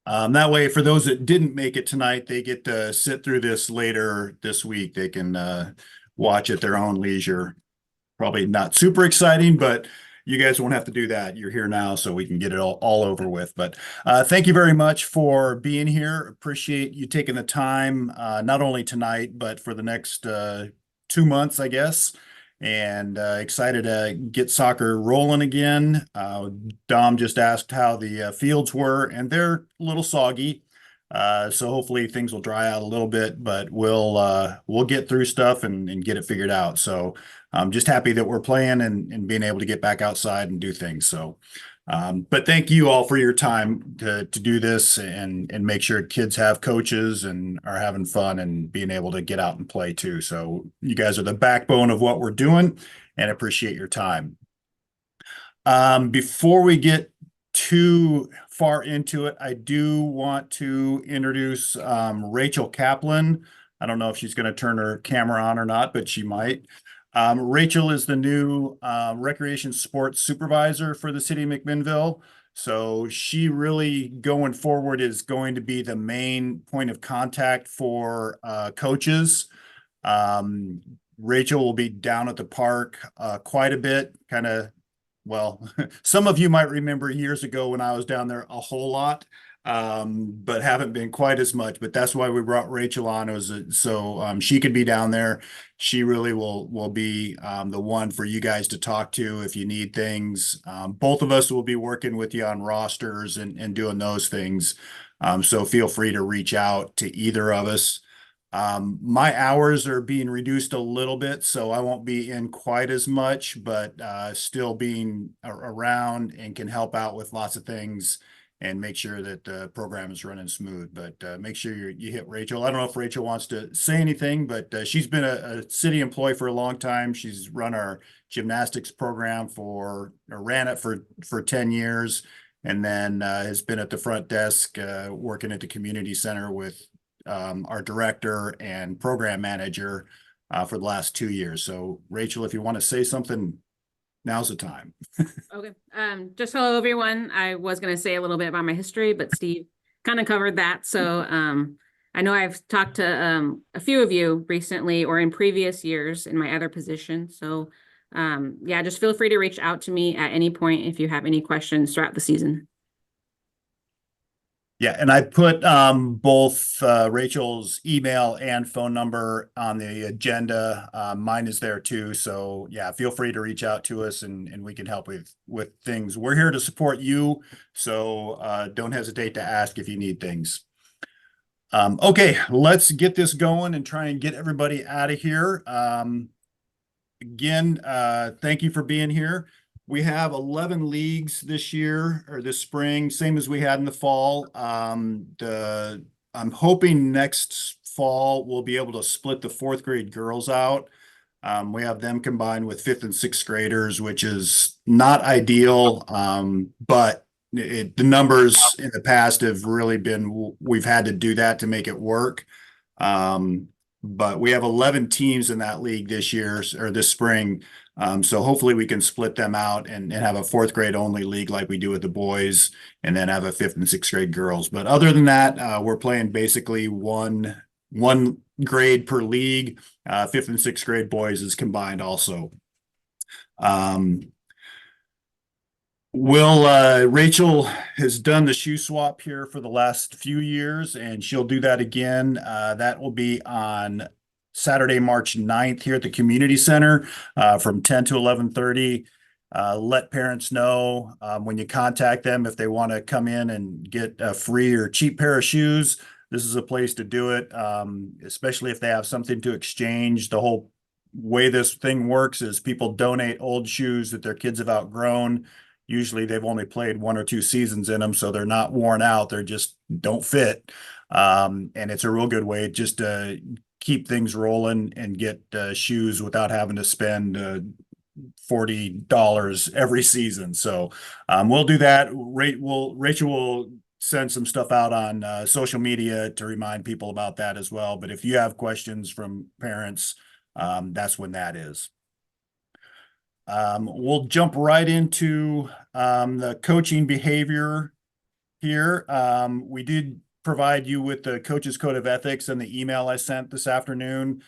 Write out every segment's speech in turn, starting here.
That way, for those that didn't make it tonight, they get to sit through this later this week. They can watch at their own leisure. Probably not super exciting, but you guys won't have to do that. You're here now, so we can get it all over with. But thank you very much for being here. Appreciate you taking the time, not only tonight, but for the next 2 months, I guess. And excited to get soccer rolling again. Dom just asked how the fields were, and they're a little soggy. So hopefully things will dry out a little bit, but we'll get through stuff and get it figured out. So I'm just happy that we're playing and being able to get back outside and do things. So, but thank you all for your time to do this and make sure kids have coaches and are having fun and being able to get out and play too. So you guys are the backbone of what we're doing and appreciate your time. Before we get too far into it, I do want to introduce Rachel Kaplan. I don't know if she's going to turn her camera on or not, but she might. Rachel is the new recreation sports supervisor for the city of McMinnville. So she really going forward is going to be the main point of contact for coaches. Rachel will be down at the park quite a bit, kind of well, some of you might remember years ago when I was down there a whole lot, but haven't been quite as much. But that's why we brought Rachel on, so she could be down there. She really will be the one for you guys to talk to if you need things. Both of us will be working with you on rosters and doing those things. So feel free to reach out to either of us. My hours are being reduced a little bit, so I won't be in quite as much, but still being around and can help out with lots of things and make sure that the program is running smooth. But make sure you hit Rachel. I don't know if Rachel wants to say anything, but she's been a city employee for a long time. She's run our gymnastics program or ran it for 10 years, and then has been at the front desk working at the community center with our director and program manager for the last 2 years. So Rachel, if you want to say something, now's the time. Okay. Just hello, everyone. I was going to say a little bit about my history, but Steve kind of covered that. So I know I've talked to a few of you recently or in previous years in my other position. So yeah, just feel free to reach out to me at any point if you have any questions throughout the season. Yeah, and I put both Rachel's email and phone number on the agenda. Mine is there too. So yeah, feel free to reach out to us and we can help with things. We're here to support you. So don't hesitate to ask if you need things. Okay, let's get this going and try and get everybody out of here. Again, thank you for being here. We have 11 leagues this year or this spring, same as we had in the fall. I'm hoping next fall we'll be able to split the fourth grade girls out. We have them combined with fifth and sixth graders, which is not ideal, but the numbers in the past have really been, we've had to do that to make it work. But we have 11 teams in that league this year or this spring. So hopefully we can split them out and have a fourth grade only league like we do with the boys and then have a fifth and sixth grade girls. But other than that, we're playing basically one grade per league. Fifth and sixth grade boys is combined also. Rachel has done the shoe swap here for the last few years, and she'll do that again. That will be on Saturday, March 9th here at the community center from 10 to 11:30. Let parents know when you contact them if they want to come in and get a free or cheap pair of shoes. This is a place to do it, especially if they have something to exchange. The whole way this thing works is people donate old shoes that their kids have outgrown. Usually they've only played 1 or 2 seasons in them, so they're not worn out. They're just don't fit. And it's a real good way just to keep things rolling and get shoes without having to spend $40 every season. So we'll do that. Rachel will send some stuff out on social media to remind people about that as well. But if you have questions from parents, that's when that is. We'll jump right into the coaching behavior here. We did provide you with the coach's code of ethics and the email I sent this afternoon.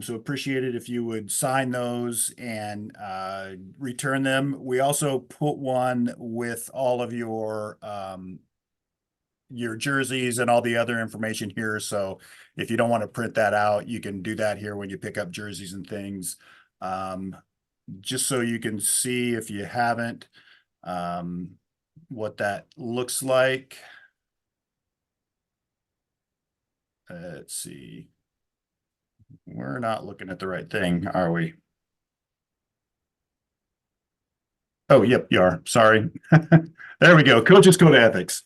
So appreciate it if you would sign those and return them. We also put one with all of your jerseys and all the other information here. So if you don't want to print that out, you can do that here when you pick up jerseys and things. Just so you can see, if you haven't, what that looks like. Let's see. We're not looking at the right thing, are we? Oh, yep, you are. Sorry. There we go. Coaches Code of Ethics.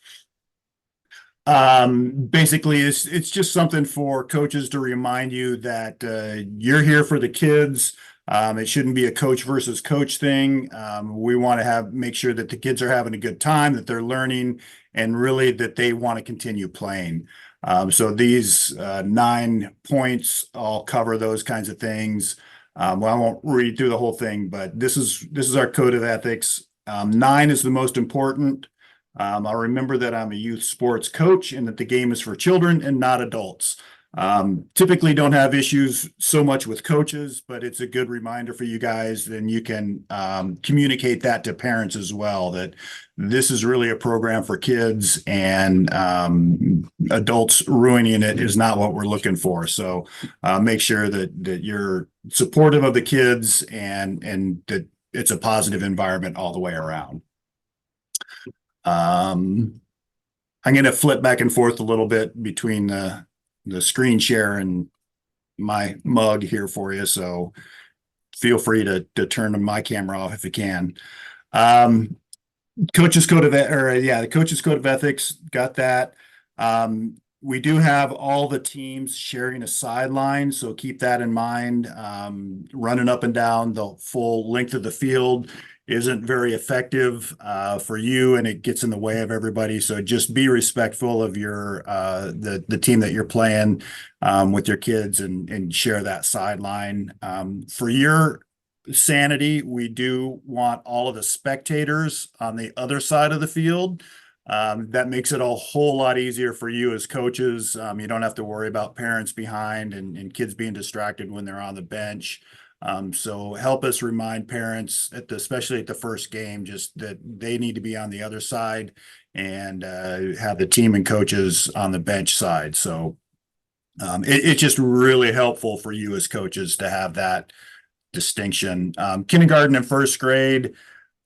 Basically it's just something for coaches to remind you that you're here for the kids. It shouldn't be a coach versus coach thing. We want to make sure that the kids are having a good time, that they're learning, and really that they want to continue playing. So these 9 points all cover those kinds of things. Well, I won't read through the whole thing, but this is our code of ethics. 9 is the most important. I'll remember that I'm a youth sports coach and that the game is for children and not adults. Typically don't have issues so much with coaches, but it's a good reminder for you guys. Then you can communicate that to parents as well, that this is really a program for kids, and adults ruining it is not what we're looking for. So make sure that you're supportive of the kids and that it's a positive environment all the way around. I'm going to flip back and forth a little bit between the screen share and my mug here for you. So feel free to turn my camera off if you can. Coach's Code of, the Coach's Code of Ethics, got that. We do have all the teams sharing a sideline, so keep that in mind. Running up and down the full length of the field isn't very effective for you, and it gets in the way of everybody. So just be respectful of your the team that you're playing with your kids, and share that sideline. For your sanity, we do want all of the spectators on the other side of the field. That makes it a whole lot easier for you as coaches. You don't have to worry about parents behind and kids being distracted when they're on the bench. So help us remind parents, especially at the first game, just that they need to be on the other side, and have the team and coaches on the bench side. So it's just really helpful for you as coaches to have that distinction. Kindergarten and first grade,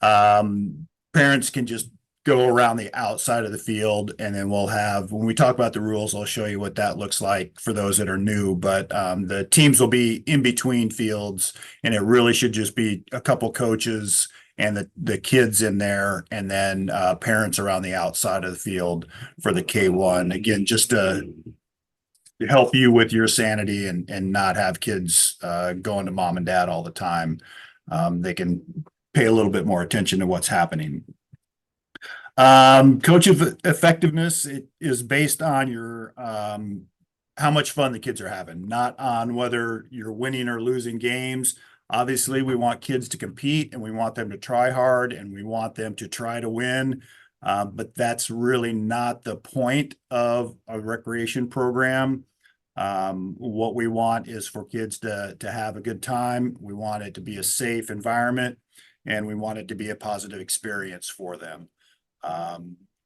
parents can just go around the outside of the field, and then when we talk about the rules, I'll show you what that looks like for those that are new. But the teams will be in between fields, and it really should just be a couple coaches and the kids in there, and then parents around the outside of the field for the K1. Again, just to help you with your sanity and not have kids going to mom and dad all the time. They can pay a little bit more attention to what's happening. Coach effectiveness, it is based on your how much fun the kids are having, not on whether you're winning or losing games. Obviously, we want kids to compete, and we want them to try hard, and we want them to try to win. But that's really not the point of a recreation program. What we want is for kids to have a good time. We want it to be a safe environment, and we want it to be a positive experience for them.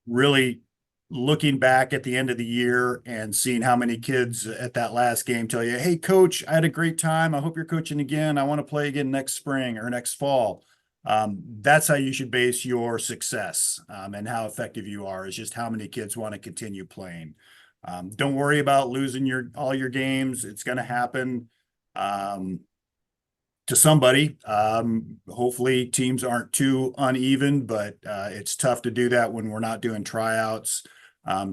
Really looking back at the end of the year and seeing how many kids at that last game tell you, "Hey, coach, I had a great time. I hope you're coaching again. I want to play again next spring or next fall." That's how you should base your success, and how effective you are, is just how many kids want to continue playing. Don't worry about losing all your games. It's going to happen to somebody. Hopefully teams aren't too uneven, but it's tough to do that when we're not doing tryouts.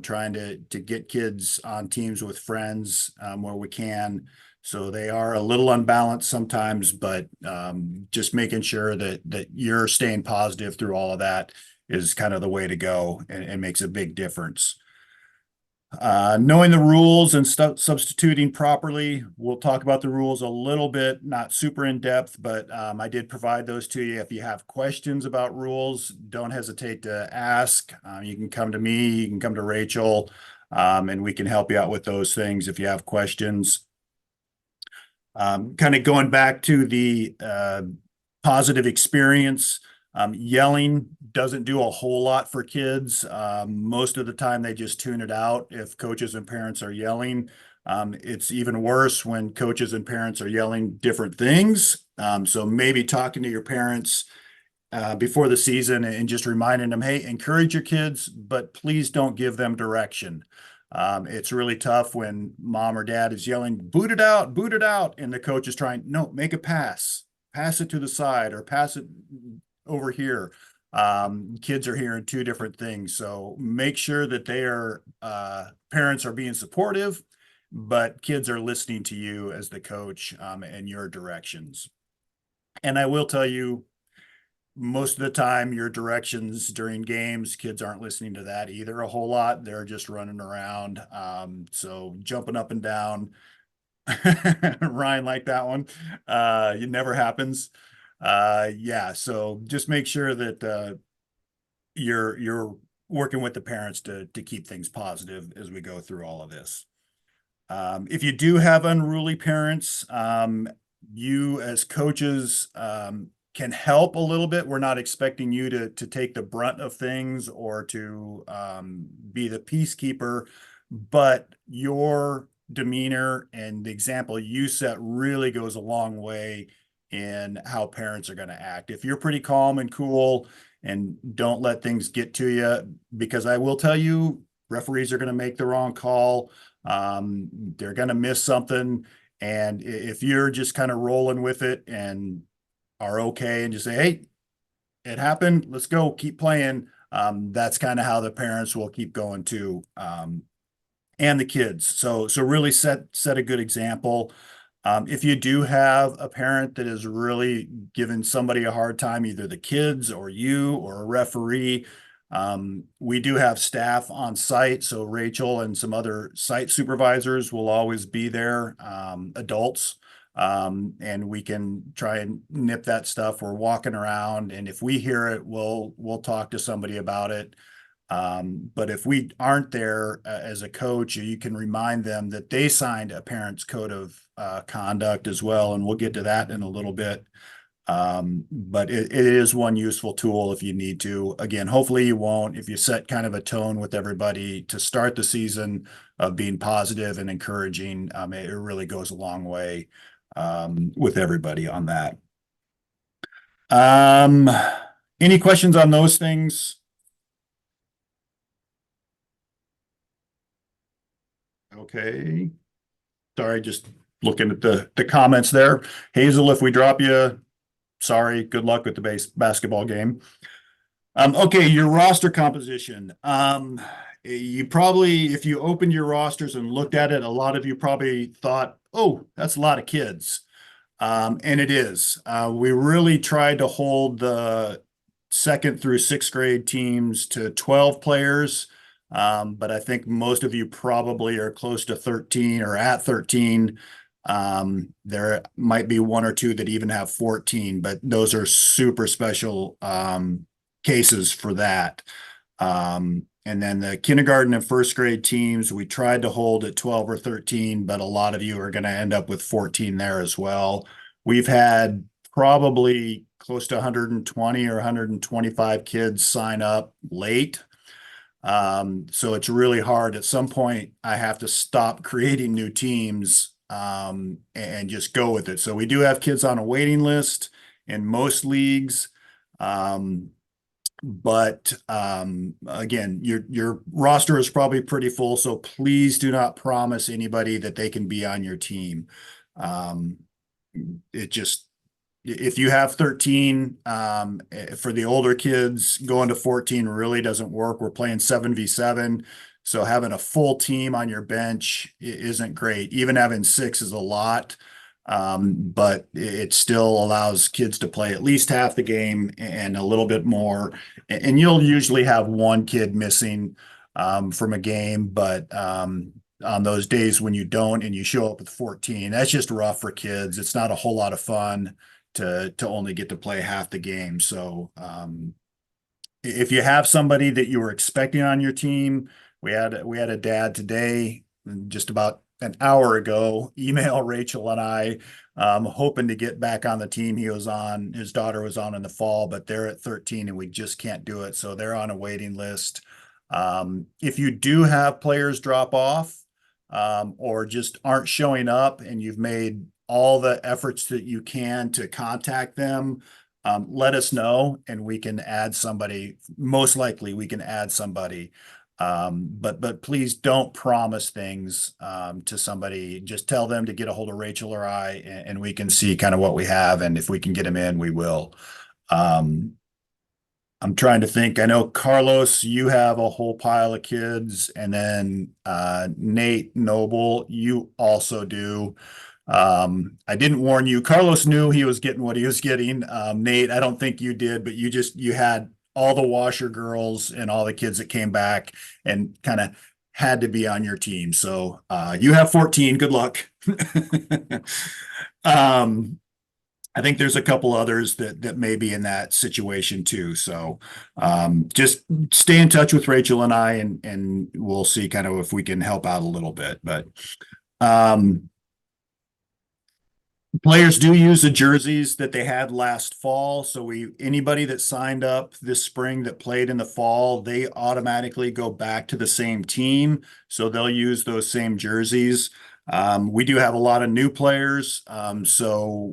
Trying to get kids on teams with friends where we can. So they are a little unbalanced sometimes, but just making sure that you're staying positive through all of that is kind of the way to go, and makes a big difference. Knowing the rules and substituting properly. We'll talk about the rules a little bit, not super in depth, but I did provide those to you. If you have questions about rules, don't hesitate to ask. You can come to me, you can come to Rachel, and we can help you out with those things if you have questions. Kind of going back to the positive experience. Yelling doesn't do a whole lot for kids. Most of the time they just tune it out if coaches and parents are yelling. It's even worse when coaches and parents are yelling different things. So maybe talking to your parents before the season and just reminding them, hey, encourage your kids, but please don't give them direction. It's really tough when mom or dad is yelling, boot it out. And the coach is trying, no, make a pass it to the side or pass it over here. Kids are hearing two different things. So make sure that parents are being supportive, but kids are listening to you as the coach, and your directions. And I will tell you, most of the time, your directions during games, kids aren't listening to that either a whole lot. They're just running around. So jumping up and down. Ryan like that one. It never happens. Yeah, so just make sure that you're working with the parents to keep things positive as we go through all of this. If you do have unruly parents, you as coaches can help a little bit. We're not expecting you to take the brunt of things or to be the peacekeeper, but your demeanor and the example you set really goes a long way in how parents are going to act. If you're pretty calm and cool and don't let things get to you, because I will tell you, referees are going to make the wrong call. They're going to miss something. And if you're just kind of rolling with it and are okay and just say, hey, it happened, let's go, keep playing. That's kind of how the parents will keep going too. And the kids. So really set a good example. If you do have a parent that is really giving somebody a hard time, either the kids or you or a referee, we do have staff on site. So Rachel and some other site supervisors will always be there, adults, and we can try and nip that stuff. We're walking around, and if we hear it, we'll talk to somebody about it. But if we aren't there as a coach, you can remind them that they signed a parent's code of conduct as well, and we'll get to that in a little bit. But it is one useful tool if you need to. Again, hopefully you won't. If you set kind of a tone with everybody to start the season of being positive and encouraging, it really goes a long way with everybody on that. Any questions on those things? Okay. Sorry, just looking at the comments there. Hazel, if we drop you, sorry, good luck with the basketball game. Okay, your roster composition. You probably, if you opened your rosters and looked at it, a lot of you probably thought, oh, that's a lot of kids. And it is. We really tried to hold the second through sixth grade teams to 12 players. But I think most of you probably are close to 13 or at 13. There might be one or two that even have 14, but those are super special cases for that. And then the kindergarten and first grade teams, we tried to hold at 12 or 13, but a lot of you are going to end up with 14 there as well. We've had probably close to 120 or 125 kids sign up late. So it's really hard. At some point, I have to stop creating new teams and just go with it. So we do have kids on a waiting list in most leagues. But again, your roster is probably pretty full, so please do not promise anybody that they can be on your team. If you have 13, for the older kids, going to 14 really doesn't work. We're playing 7v7, so having a full team on your bench isn't great. Even having 6 is a lot. But it still allows kids to play at least half the game and a little bit more. And you'll usually have one kid missing. from a game, but on those days when you don't and you show up with 14, that's just rough for kids. It's not a whole lot of fun to only get to play half the game. So if you have somebody that you were expecting on your team, we had a dad today, just about an hour ago, email Rachel and I, hoping to get back on the team he was on. His daughter was on in the fall, but they're at 13 and we just can't do it. So they're on a waiting list. If you do have players drop off, or just aren't showing up and you've made all the efforts that you can to contact them, let us know and we can add somebody. Most likely we can add somebody. But please don't promise things to somebody. Just tell them to get a hold of Rachel or I, and we can see kind of what we have, and if we can get them in, we will. I'm trying to think. I know Carlos, you have a whole pile of kids, and then Nate Noble, you also do. I didn't warn you. Carlos knew he was getting what he was getting. Nate, I don't think you did, but you had all the washer girls and all the kids that came back and kind of had to be on your team. So you have 14. Good luck. um, I think there's a couple others that may be in that situation too. So just stay in touch with Rachel and I, and we'll see kind of if we can help out a little bit. But um, players do use the jerseys that they had last fall. So anybody that signed up this spring that played in the fall, they automatically go back to the same team. So they'll use those same jerseys. We do have a lot of new players. So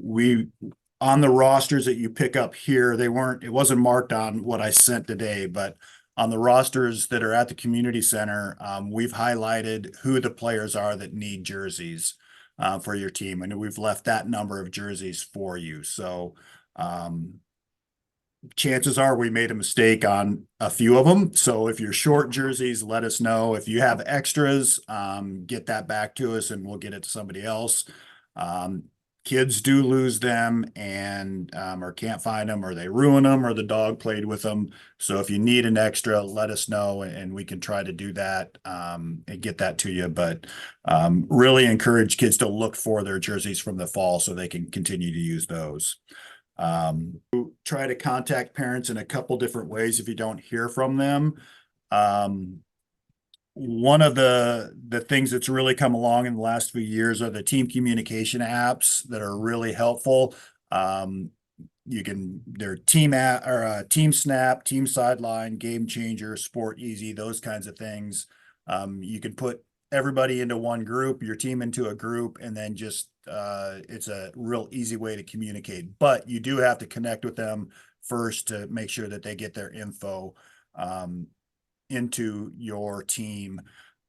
on the rosters that you pick up here, it wasn't marked on what I sent today, but on the rosters that are at the community center, we've highlighted who the players are that need jerseys for your team. And we've left that number of jerseys for you. So chances are we made a mistake on a few of them. So if you're short jerseys, let us know. If you have extras, get that back to us and we'll get it to somebody else. Kids do lose them and or can't find them, or they ruin them, or the dog played with them. So if you need an extra, let us know and we can try to do that and get that to you. But really encourage kids to look for their jerseys from the fall so they can continue to use those. Try to contact parents in a couple different ways if you don't hear from them. One of the things that's really come along in the last few years are the team communication apps that are really helpful. They're Team app or Team Snap, Team Sideline, Game Changer, Sport Easy, those kinds of things. You can put everybody into one group, your team into a group, and then just it's a real easy way to communicate. But you do have to connect with them first to make sure that they get their info into your team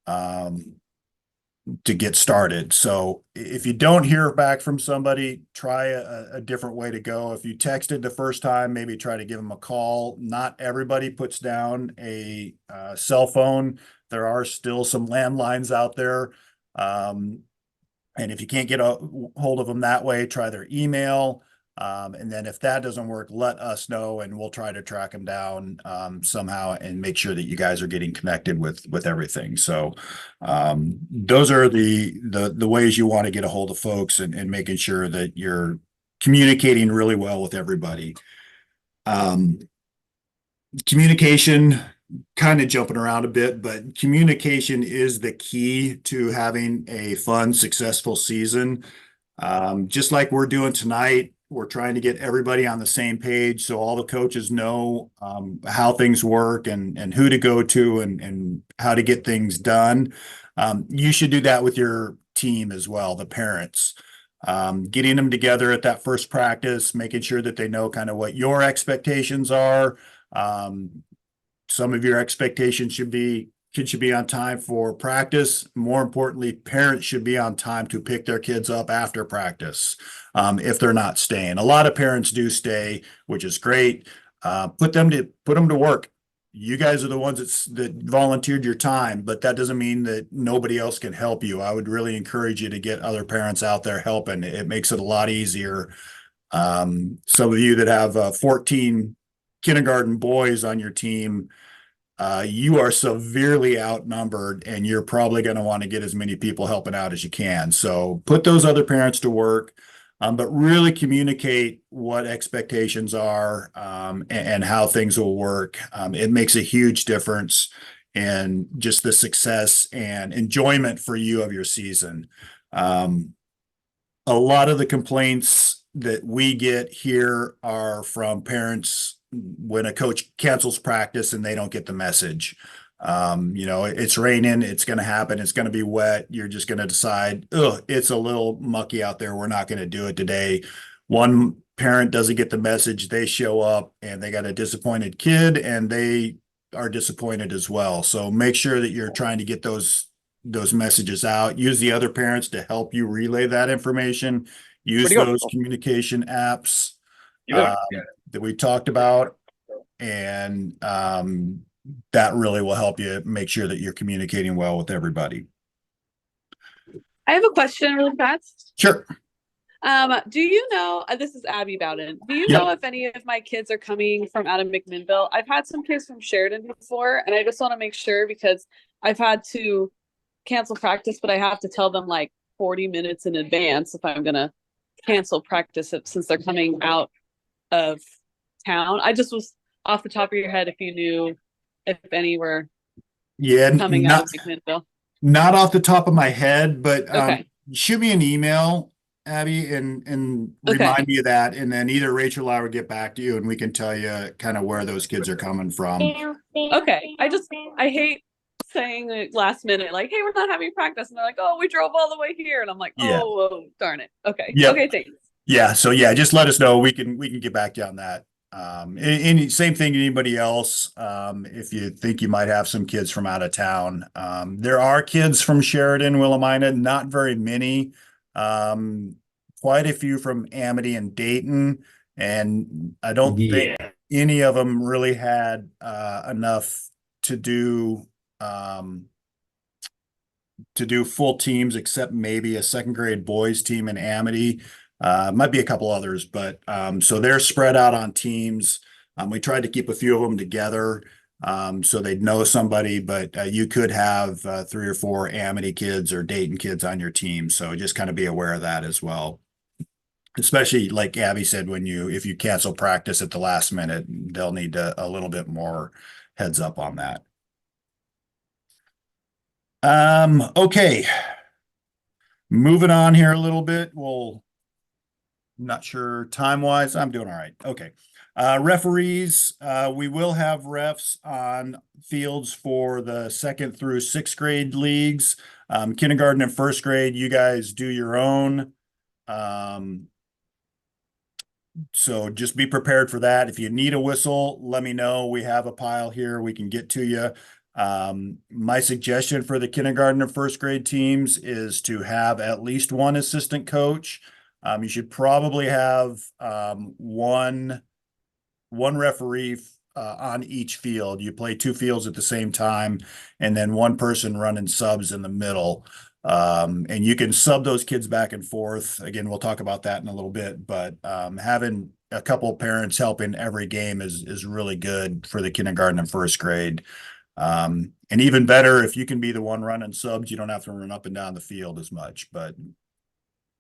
to get started. So if you don't hear back from somebody, try a different way to go. If you texted the first time, maybe try to give them a call. Not everybody puts down a cell phone. There are still some landlines out there. And if you can't get a hold of them that way, try their email. And then if that doesn't work, let us know and we'll try to track them down somehow and make sure that you guys are getting connected with everything. So those are the ways you want to get a hold of folks and making sure that you're communicating really well with everybody. Communication, kind of jumping around a bit, but communication is the key to having a fun, successful season. Just like we're doing tonight, we're trying to get everybody on the same page so all the coaches know how things work and who to go to and how to get things done. You should do that with your team as well, the parents. Getting them together at that first practice, making sure that they know kind of what your expectations are. Some of your expectations should be kids should be on time for practice. More importantly, parents should be on time to pick their kids up after practice if they're not staying. A lot of parents do stay, which is great. Put them to work. You guys are the ones that volunteered your time, but that doesn't mean that nobody else can help you. I would really encourage you to get other parents out there helping. It makes it a lot easier. Some of you that have 14 kindergarten boys on your team, you are severely outnumbered and you're probably going to want to get as many people helping out as you can. So put those other parents to work, but really communicate what expectations are, and how things will work. It makes a huge difference in just the success and enjoyment for you of your season. Um, a lot of the complaints that we get here are from parents when a coach cancels practice and they don't get the message. It's raining, it's going to happen, it's going to be wet. You're just going to decide, oh, it's a little mucky out there. We're not going to do it today. One parent doesn't get the message, they show up and they got a disappointed kid and they are disappointed as well. So make sure that you're trying to get those messages out. Use the other parents to help you relay that information. Use those communication apps uh, that we talked about, and that really will help you make sure that you're communicating well with everybody. I have a question really fast. Sure. Do you know, this is Abby Bowden. Do you Yep. know if any of my kids are coming from out of McMinnville? I've had some kids from Sheridan before, and I just want to make sure because I've had to cancel practice, but I have to tell them like 40 minutes in advance if I'm going to cancel practice since they're coming out of town. I just was off the top of your head if you knew if any were coming out of McMinnville. Not off the top of my head, but Okay. shoot me an email, Abby, and remind me of that. And then either Rachel or I will get back to you and we can tell you kind of where those kids are coming from. Okay. I hate saying it last minute, like, hey, we're not having practice. And they're like, oh, we drove all the way here. And I'm like, Yeah. oh, darn it. Okay. Yep. Okay, thanks. Yeah. So yeah, just let us know. We can get back to you on that. Any same thing to anybody else. If you think you might have some kids from out of town, there are kids from Sheridan, Willamina, not very many. Quite a few from Amity and Dayton, and I don't think any of them really had enough to do full teams, except maybe a second grade boys team in Amity. Might be a couple others, but so they're spread out on teams. We tried to keep a few of them together so they'd know somebody, but you could have 3 or 4 Amity kids or Dayton kids on your team. So just kind of be aware of that as well. Especially like Abby said, if you cancel practice at the last minute, they'll need a little bit more heads up on that. Okay. Moving on here a little bit. Not sure time-wise. I'm doing all right. Okay. Referees, we will have refs on fields for the 2nd through 6th grade leagues. Kindergarten and 1st grade, you guys do your own. So just be prepared for that. If you need a whistle, let me know. We have a pile here. We can get to you. My suggestion for the kindergarten and 1st grade teams is to have at least one assistant coach. You should probably have one referee on each field. You play 2 fields at the same time, and then one person running subs in the middle. And you can sub those kids back and forth. Again, we'll talk about that in a little bit, but having a couple of parents helping every game is really good for the kindergarten and 1st grade. And even better, if you can be the one running subs, you don't have to run up and down the field as much, but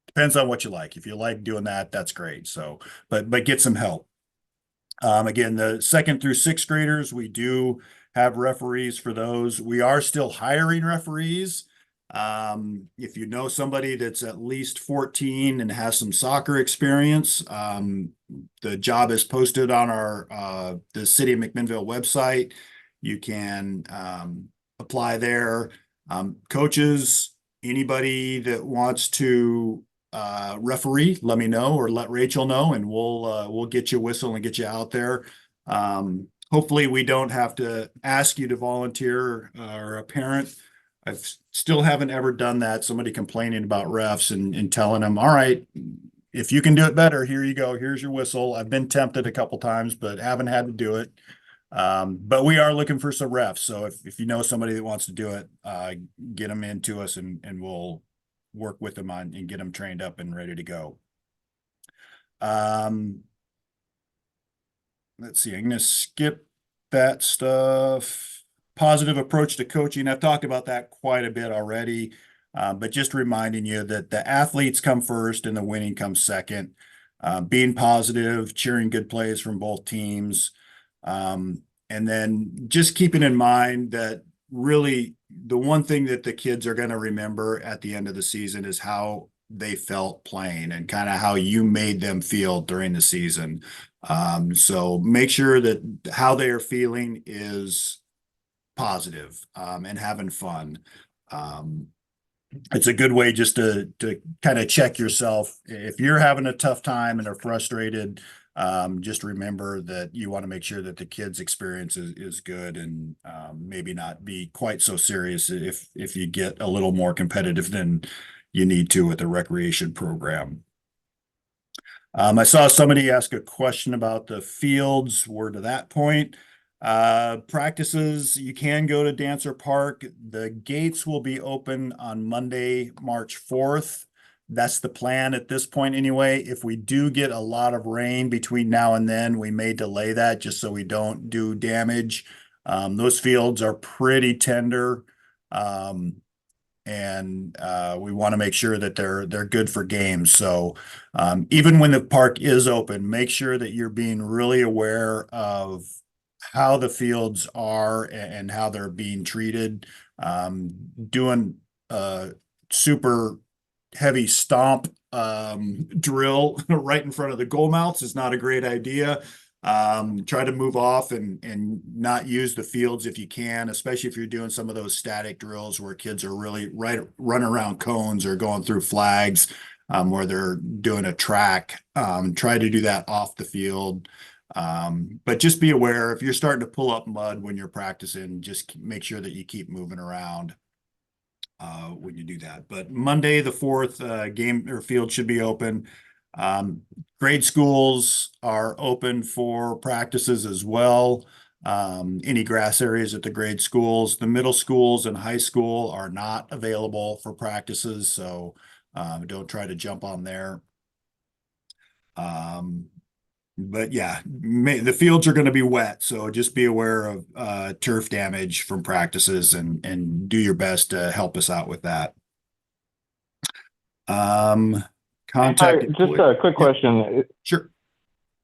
depends on what you like. If you like doing that, that's great. So, but get some help. Again, the 2nd through 6th graders, we do have referees for those. We are still hiring referees. If you know somebody that's at least 14 and has some soccer experience, the job is posted on the City of McMinnville website. You can apply there. Coaches, anybody that wants to referee, let me know or let Rachel know, and we'll get you a whistle and get you out there. Hopefully we don't have to ask you to volunteer or a parent. I still haven't ever done that. Somebody complaining about refs and telling them, all right, if you can do it better, here you go. Here's your whistle. I've been tempted a couple times, but haven't had to do it. But we are looking for some refs. So if you know somebody that wants to do it, get them into us and we'll work with them on and get them trained up and ready to go. Let's see. I'm going to skip that stuff. positive approach to coaching. I've talked about that quite a bit already, but just reminding you that the athletes come first and the winning comes second. Being positive, cheering good plays from both teams. And then just keeping in mind that really the one thing that the kids are going to remember at the end of the season is how they felt playing and kind of how you made them feel during the season. So make sure that how they are feeling is positive, and having fun. It's a good way just to kind of check yourself. If you're having a tough time and are frustrated, just remember that you want to make sure that the kids' experience is good, and maybe not be quite so serious if you get a little more competitive than you need to with the recreation program. I saw somebody ask a question about the fields. We're to that point. Practices, you can go to Dancer Park. The gates will be open on Monday, March 4th. That's the plan at this point anyway. If we do get a lot of rain between now and then, we may delay that just so we don't do damage. Those fields are pretty tender. And we want to make sure that they're good for games. So even when the park is open, make sure that you're being really aware of how the fields are and how they're being treated. Doing a super heavy stomp drill right in front of the goal mouths is not a great idea. Try to move off and not use the fields if you can, especially if you're doing some of those static drills where kids are really running around cones or going through flags, where they're doing a track. Try to do that off the field. But just be aware if you're starting to pull up mud when you're practicing, just make sure that you keep moving around when you do that. But Monday the 4th, game or field should be open. Grade schools are open for practices as well. Any grass areas at the grade schools. The middle schools and high school are not available for practices, so don't try to jump on there. But yeah, the fields are going to be wet, so just be aware of turf damage from practices and do your best to help us out with that. Contact. Just a quick question. Sure.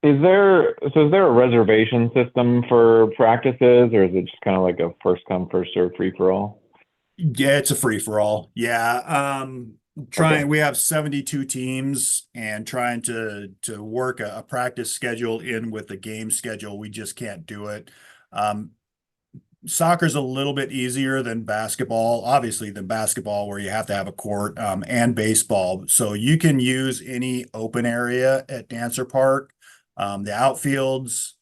Is there a reservation system for practices, or is it just kind of like a first come, first serve free for all? Yeah, it's a free for all. Yeah. We have 72 teams, and trying to work a practice schedule in with the game schedule, we just can't do it. Soccer's a little bit easier than basketball, obviously than basketball, where you have to have a court, and baseball. So you can use any open area at Dancer Park. The outfields,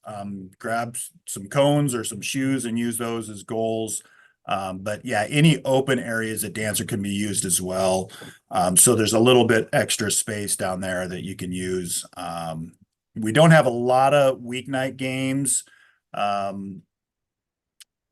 grab some cones or some shoes and use those as goals. But yeah, any open areas at Dancer can be used as well. So there's a little bit extra space down there that you can use. We don't have a lot of weeknight games.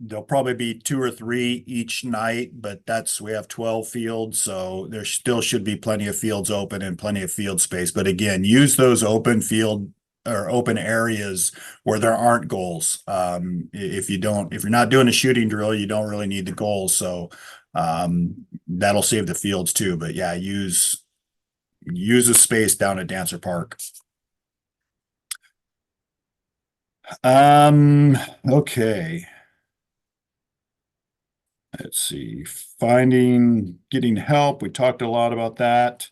There'll probably be 2 or 3 each night, but we have 12 fields, so there still should be plenty of fields open and plenty of field space. But again, use those open field or open areas where there aren't goals. If you're not doing a shooting drill, you don't really need the goals. So that'll save the fields too. But yeah, use a space down at Dancer Park. Okay. Let's see, getting help. We talked a lot about that.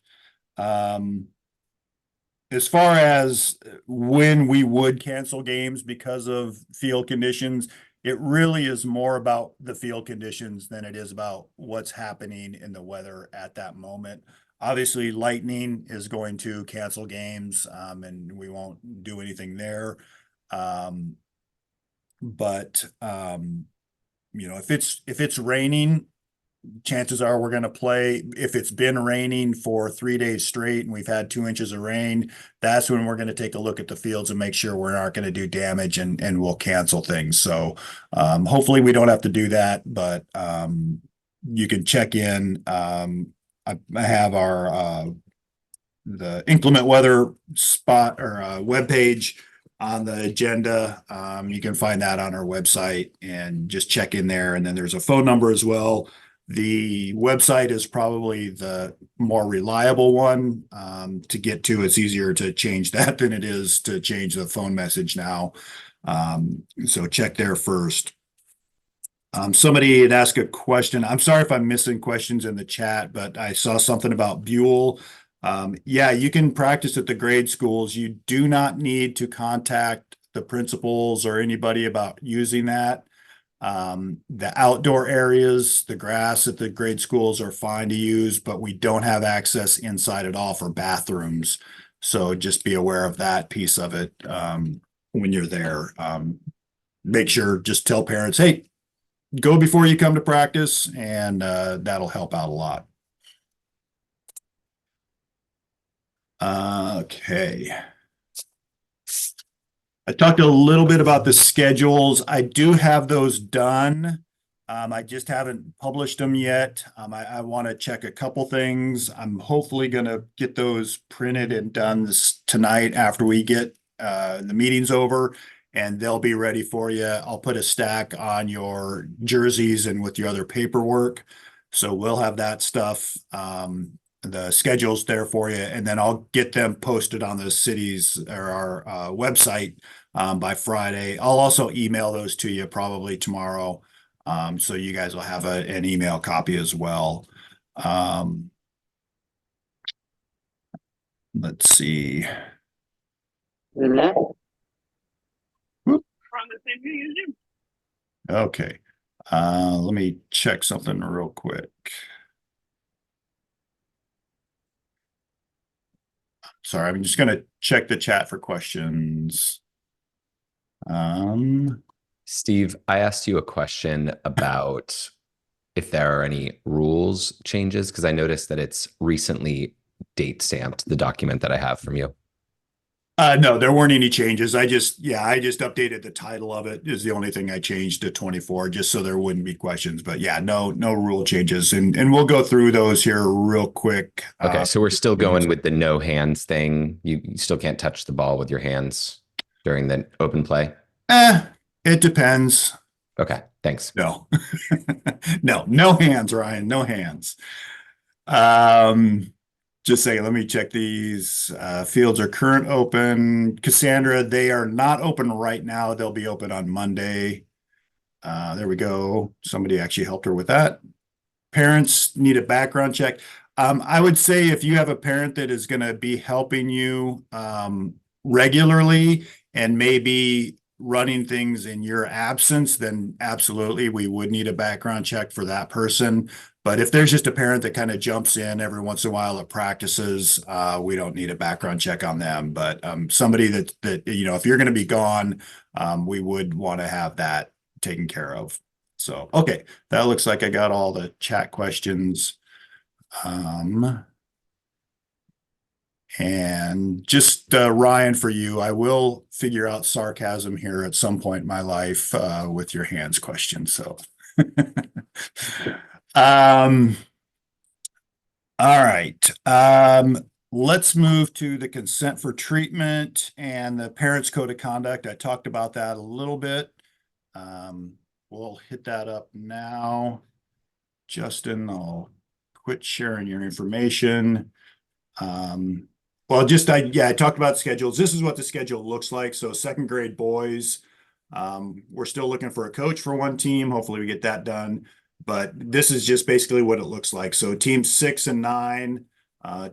As far as when we would cancel games because of field conditions, it really is more about the field conditions than it is about what's happening in the weather at that moment. Obviously, lightning is going to cancel games, and we won't do anything there. But if it's raining, chances are we're going to play. If it's been raining for 3 days straight and we've had 2 inches of rain, that's when we're going to take a look at the fields and make sure we're not going to do damage, and we'll cancel things. So hopefully we don't have to do that, but you can check in. I have the inclement weather spot or webpage on the agenda. You can find that on our website and just check in there. And then there's a phone number as well. The website is probably the more reliable one to get to. It's easier to change that than it is to change the phone message now. So check there first. Somebody had asked a question. I'm sorry if I'm missing questions in the chat, but I saw something about Buell. Yeah, you can practice at the grade schools. You do not need to contact the principals or anybody about using that. The outdoor areas, the grass at the grade schools are fine to use, but we don't have access inside at all for bathrooms. So just be aware of that piece of it when you're there. Make sure, just tell parents, hey, go before you come to practice, and that'll help out a lot. Okay. I talked a little bit about the schedules. I do have those done. I just haven't published them yet. I want to check a couple things. I'm hopefully going to get those printed and done tonight after we get the meetings over, and they'll be ready for you. I'll put a stack on your jerseys and with your other paperwork. So we'll have that stuff. The schedules there for you, and then I'll get them posted on the city's or our website by Friday. I'll also email those to you probably tomorrow. So you guys will have an email copy as well. Let's see. Okay. Let me check something real quick. Sorry, I'm just going to check the chat for questions. Steve, I asked you a question about if there are any rules changes, because I noticed that it's recently date stamped, the document that I have from you. No, there weren't any changes. I just updated the title of it is the only thing I changed to 24, just so there wouldn't be questions. But yeah, no rule changes. And we'll go through those here real quick. Okay, so we're still going with the no hands thing. You still can't touch the ball with your hands during the open play? It depends. Okay, thanks. No. No hands, Ryan. No hands. Just saying, let me check these. Fields are current open. Cassandra, they are not open right now. They'll be open on Monday. There we go. Somebody actually helped her with that. Parents need a background check. I would say if you have a parent that is going to be helping you regularly and maybe running things in your absence, then absolutely we would need a background check for that person. But if there's just a parent that kind of jumps in every once in a while at practices, we don't need a background check on them. But somebody that if you're going to be gone, we would want to have that taken care of. So, okay, that looks like I got all the chat questions. And just Ryan, for you, I will figure out sarcasm here at some point in my life with your hands question. So, all right. Let's move to the consent for treatment and the parents' code of conduct. I talked about that a little bit. We'll hit that up now. Justin, I'll quit sharing your information. Well, I talked about schedules. This is what the schedule looks like. So second grade boys, we're still looking for a coach for one team. Hopefully we get that done. But this is just basically what it looks like. So team 6 and 9,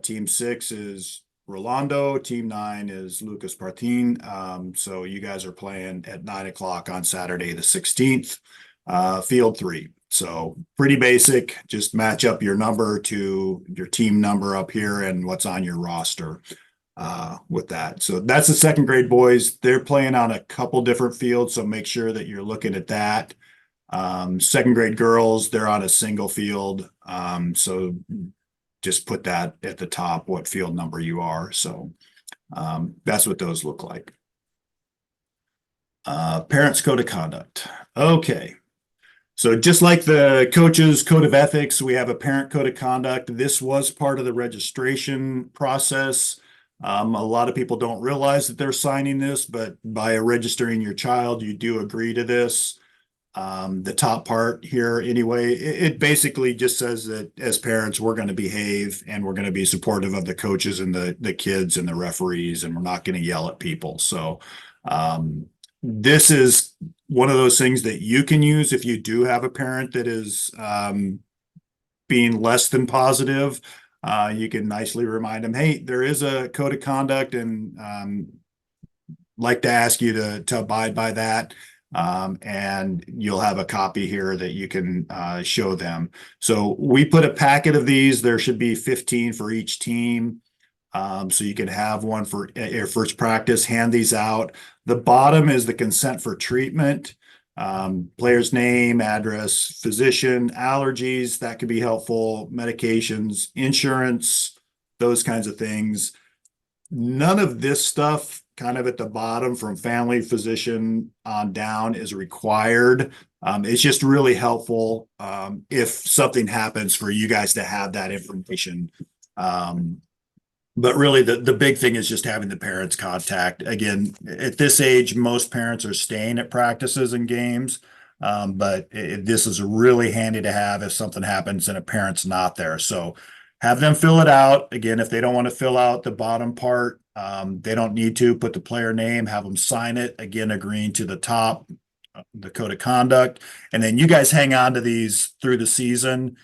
team 6 is Rolando, team 9 is Lucas Partin. So you guys are playing at 9 o'clock on Saturday, the 16th, field 3. So pretty basic, just match up your number to your team number up here and what's on your roster with that. So that's the second grade boys. They're playing on a couple different fields, so make sure that you're looking at that. Second grade girls, they're on a single field. So just put that at the top, what field number you are. So that's what those look like. Parents' code of conduct. Okay. So just like the coach's code of ethics, we have a parent code of conduct. This was part of the registration process. A lot of people don't realize that they're signing this, but by registering your child, you do agree to this. The top part here, anyway, it basically just says that as parents, we're going to behave and we're going to be supportive of the coaches and the kids and the referees, and we're not going to yell at people. So, this is one of those things that you can use if you do have a parent that is being less than positive. You can nicely remind them, hey, there is a code of conduct, and like to ask you to abide by that. And you'll have a copy here that you can show them. So we put a packet of these. There should be 15 for each team. So you can have one for your first practice, hand these out. The bottom is the consent for treatment, player's name, address, physician, allergies, that could be helpful, medications, insurance, those kinds of things. None of this stuff kind of at the bottom from family, physician on down is required. It's just really helpful if something happens for you guys to have that information. But really the big thing is just having the parents contact. Again, at this age, most parents are staying at practices and games. But this is really handy to have if something happens and a parent's not there. So have them fill it out. Again, if they don't want to fill out the bottom part, they don't need to put the player name, have them sign it, again, agreeing to the top, the code of conduct. And then you guys hang on to these through the season.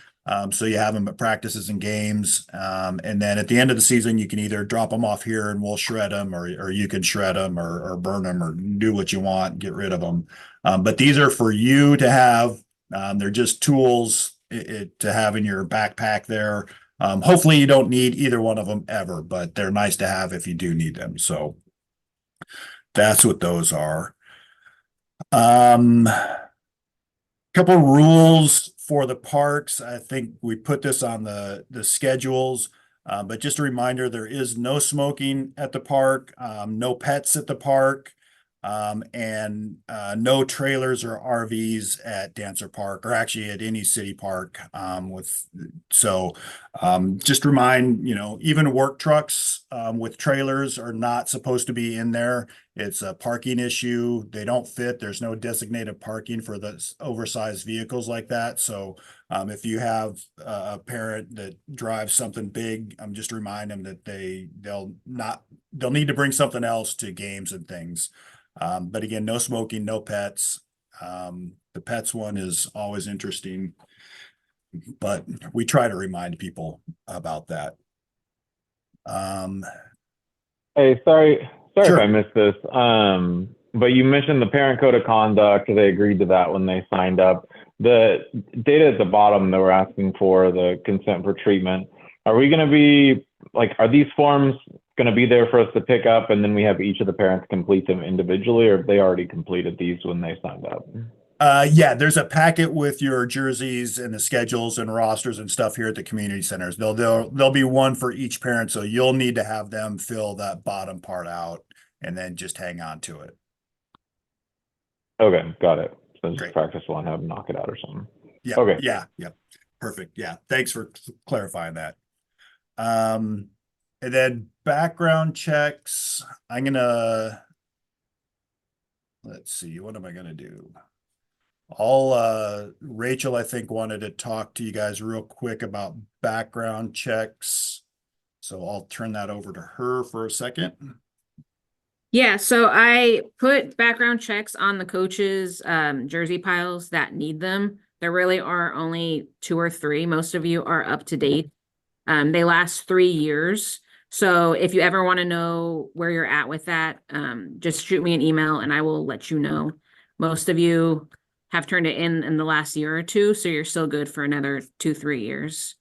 So you have them at practices and games. And then at the end of the season, you can either drop them off here and we'll shred them, or you can shred them or burn them or do what you want, get rid of them. But these are for you to have. They're just tools to have in your backpack there. Hopefully you don't need either one of them ever, but they're nice to have if you do need them. So that's what those are. Couple rules for the parks. I think we put this on the schedules, but just a reminder, there is no smoking at the park, no pets at the park, and no trailers or RVs at Dancer Park, or actually at any city park. Just remind, even work trucks with trailers are not supposed to be in there. It's a parking issue. They don't fit. There's no designated parking for the oversized vehicles like that. So if you have a parent that drives something big, just remind them that they'll need to bring something else to games and things. But again, no smoking, no pets. The pets one is always interesting, but we try to remind people about that. Hey, sorry Sure. if I missed this. But you mentioned the parent code of conduct. They agreed to that when they signed up. The data at the bottom that we're asking for, the consent for treatment, are we going to be are these forms going to be there for us to pick up, and then we have each of the parents complete them individually, or have they already completed these when they signed up? Yeah, there's a packet with your jerseys and the schedules and rosters and stuff here at the community centers. There'll be one for each parent, so you'll need to have them fill that bottom part out and then just hang on to it. Okay, got it. So just Great. practice one, have them knock it out or something. Yeah. Okay. Yeah. Yep. Perfect. Yeah. Thanks for clarifying that. And then background checks. Let's see, what am I gonna do? Rachel, I think, wanted to talk to you guys real quick about background checks. So I'll turn that over to her for a second. Yeah, so I put background checks on the coaches' jersey piles that need them. There really are only 2 or 3. Most of you are up to date. They last 3 years. So if you ever want to know where you're at with that, just shoot me an email and I will let you know. Most of you have turned it in the last year or 2, so you're still good for another 2-3 years.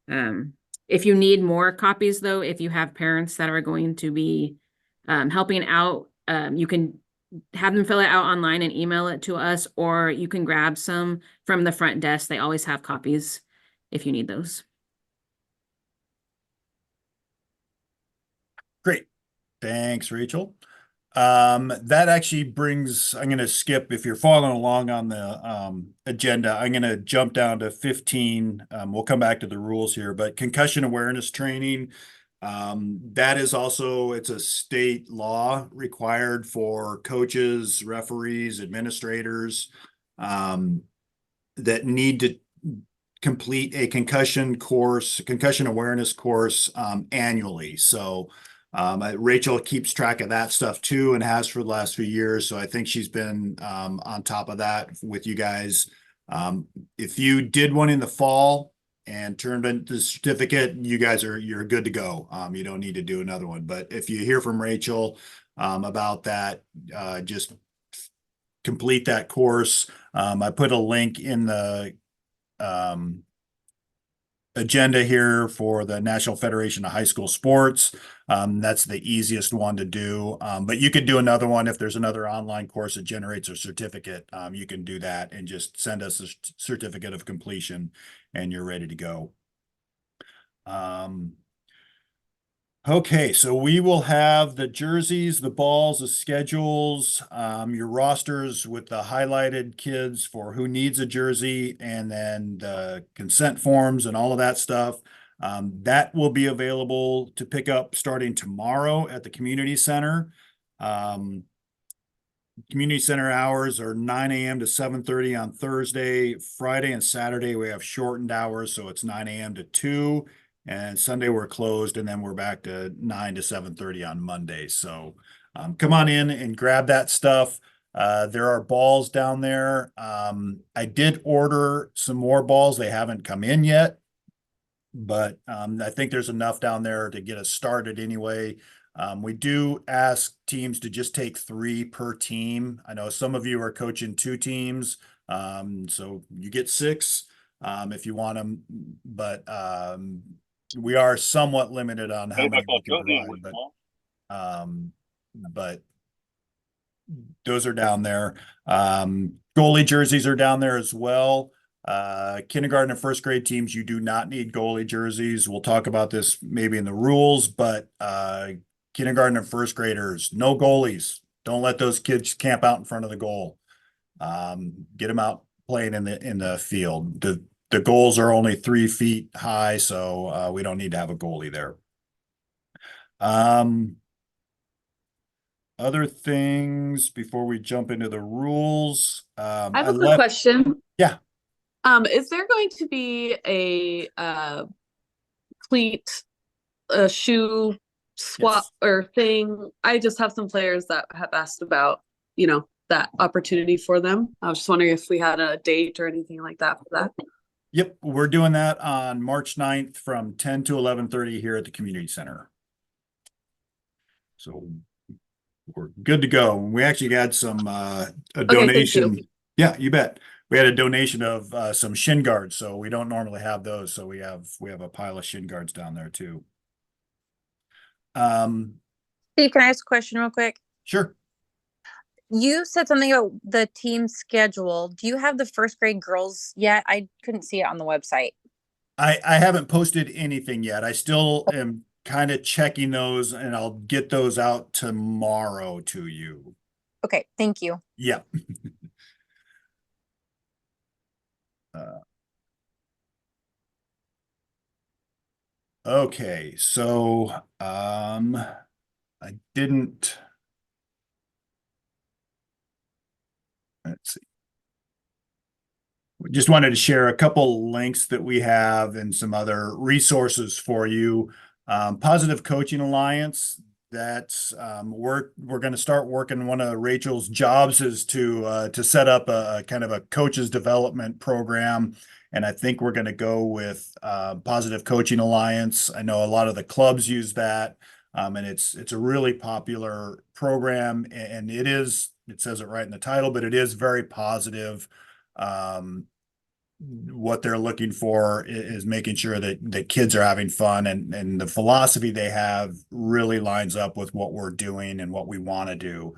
If you need more copies, though, if you have parents that are going to be helping out, you can have them fill it out online and email it to us, or you can grab some from the front desk. They always have copies if you need those. Great. Thanks, Rachel. That actually brings, I'm going to skip, if you're following along on the agenda, I'm going to jump down to 15. We'll come back to the rules here, but concussion awareness training. That is also, it's a state law required for coaches, referees, administrators, that need to complete a concussion awareness course, annually. So, Rachel keeps track of that stuff too and has for the last few years. So I think she's been, on top of that with you guys. If you did one in the fall and turned in the certificate, you're good to go. You don't need to do another one. But if you hear from Rachel, about that, just complete that course. I put a link in the, agenda here for the National Federation of High School Sports. That's the easiest one to do. But you could do another one if there's another online course that generates a certificate. You can do that and just send us a certificate of completion and you're ready to go. Okay, so we will have the jerseys, the balls, the schedules, your rosters with the highlighted kids for who needs a jersey, and then the consent forms and all of that stuff. That will be available to pick up starting tomorrow at the community center. Community center hours are 9 a.m. to 7:30 on Thursday. Friday and Saturday, we have shortened hours, so it's 9 a.m. to 2. And Sunday we're closed, and then we're back to 9 to 7:30 on Monday. So come on in and grab that stuff. There are balls down there. I did order some more balls. They haven't come in yet, but I think there's enough down there to get us started anyway. We do ask teams to just take 3 per team. I know some of you are coaching 2 teams, so you get 6 if you want them, but we are somewhat limited on how many we can provide, but those are down there. Goalie jerseys are down there as well. Kindergarten and first grade teams, you do not need goalie jerseys. We'll talk about this maybe in the rules, but kindergarten and first graders, no goalies. Don't let those kids camp out in front of the goal. Get them out playing in the field. The goals are only 3 feet high, so we don't need to have a goalie there. Other things before we jump into the rules. I have a quick question. Yeah. Is there going to be a cleat, a shoe swap or thing? I just have some players that have asked about, that opportunity for them. I was just wondering if we had a date or anything like that for that. Yep, we're doing that on March 9th from 10 to 11:30 here at the community center. So we're good to go. We actually had some a donation. Yeah, you bet. We had a donation of some shin guards, so we don't normally have those. So we have a pile of shin guards down there too. Steve, can I ask a question real quick? Sure. You said something about the team schedule. Do you have the first grade girls yet? I couldn't see it on the website. I haven't posted anything yet. I still am kind of checking those, and I'll get those out tomorrow to you. Okay, thank you. Yeah. Okay, so I didn't. Let's see. We just wanted to share a couple links that we have and some other resources for you. Positive Coaching Alliance. That's we're going to start working. One of Rachel's jobs is to set up a kind of a coaches development program, and I think we're going to go with Positive Coaching Alliance. I know a lot of the clubs use that, and it's a really popular program, and it says it right in the title, but it is very positive. What they're looking for is making sure that the kids are having fun, and the philosophy they have really lines up with what we're doing and what we want to do.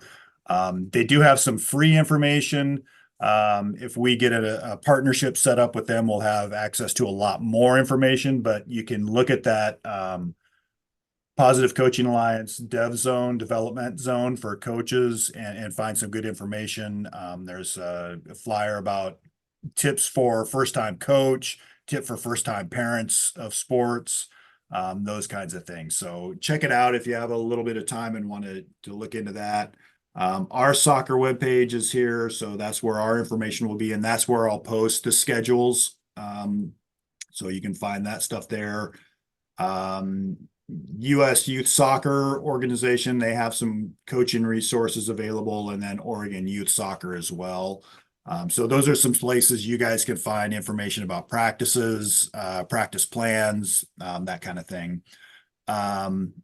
They do have some free information. If we get a partnership set up with them, we'll have access to a lot more information, but you can look at that Positive Coaching Alliance Dev Zone, Development Zone for coaches, and find some good information. There's a flyer about tips for first-time coach, tip for first-time parents of sports. those kinds of things. So check it out if you have a little bit of time and want to look into that. Our soccer webpage is here, so that's where our information will be, and that's where I'll post the schedules. So you can find that stuff there. U.S. Youth Soccer Organization, they have some coaching resources available, and then Oregon Youth Soccer as well. So those are some places you guys can find information about practices, practice plans, that kind of thing.